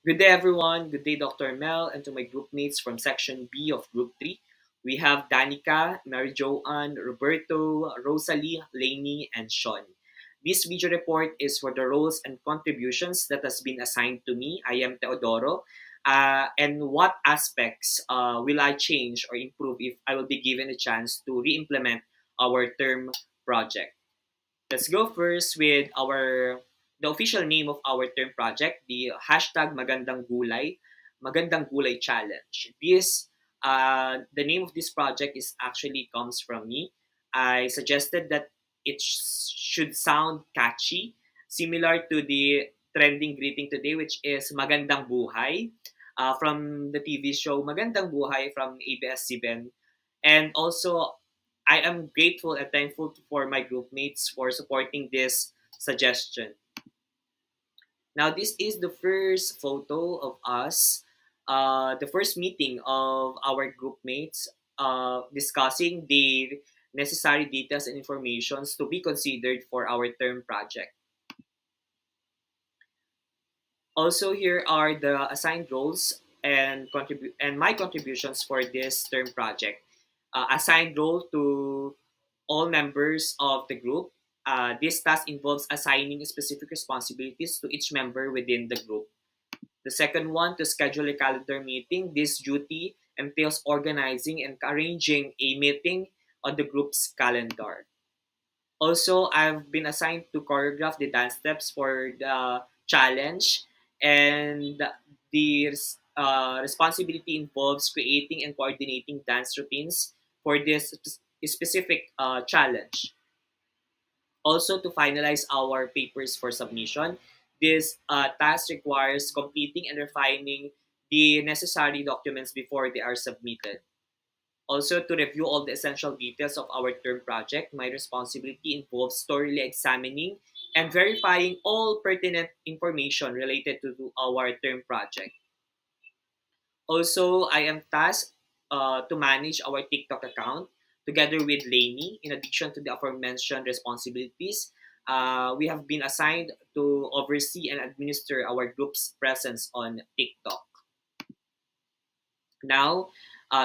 Good day, everyone. Good day, Dr. Mel, and to my group mates from Section B of Group 3. We have Danica, Mary Joanne, Roberto, Rosalie, Lainey, and Sean. This video report is for the roles and contributions that has been assigned to me. I am Teodoro. And what aspects will I change or improve if I will be given a chance to re-implement our term project? Let's go first with the official name of our term project, the hashtag Magandang Gulay Challenge. The name of this project is actually comes from me. I suggested that should sound catchy, similar to the trending greeting today, which is Magandang Buhay, from the TV show Magandang Buhay from ABS-CBN. And also, I am grateful and thankful for my group mates for supporting this suggestion. Now, this is the first photo of us, the first meeting of our group mates discussing the necessary details and informations to be considered for our term project. Also, here are the assigned roles and my contributions for this term project. Assigned role to all members of the group. This task involves assigning specific responsibilities to each member within the group. The second one, to schedule a calendar meeting. This duty entails organizing and arranging a meeting on the group's calendar. Also, I've been assigned to choreograph the dance steps for the challenge, and the responsibility involves creating and coordinating dance routines for this specific challenge. Also, to finalize our papers for submission, this task requires completing and refining the necessary documents before they are submitted. Also, to review all the essential details of our term project, my responsibility involves thoroughly examining and verifying all pertinent information related to our term project. Also, I am tasked to manage our TikTok account together with Lainey. In addition to the aforementioned responsibilities, we have been assigned to oversee and administer our group's presence on TikTok. Now,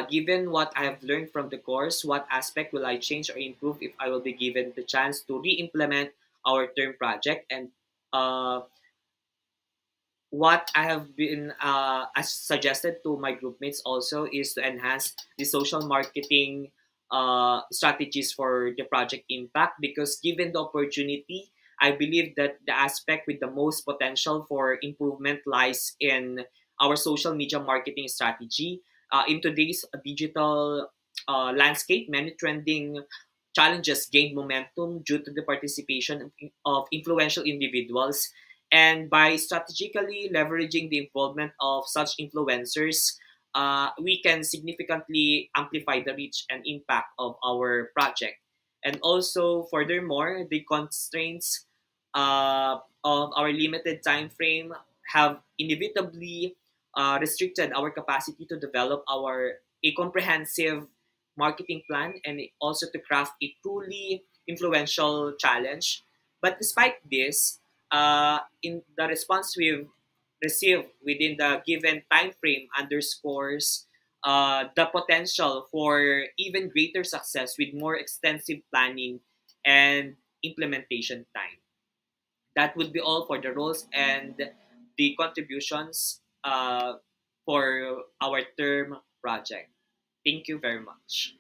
given what I have learned from the course, what aspect will I change or improve if I will be given the chance to re-implement our term project? And what I have been as suggested to my groupmates also is to enhance the social marketing strategies for the project impact, because given the opportunity, I believe that the aspect with the most potential for improvement lies in our social media marketing strategy. In today's digital landscape, many trending challenges gained momentum due to the participation of influential individuals, and by strategically leveraging the involvement of such influencers, we can significantly amplify the reach and impact of our project. And also, furthermore, the constraints of our limited time frame have inevitably restricted our capacity to develop a comprehensive marketing plan and also to craft a truly influential challenge. But despite this, in the response we've received within the given time frame underscores the potential for even greater success with more extensive planning and implementation time. That would be all for the roles and the contributions for our term project. Thank you very much.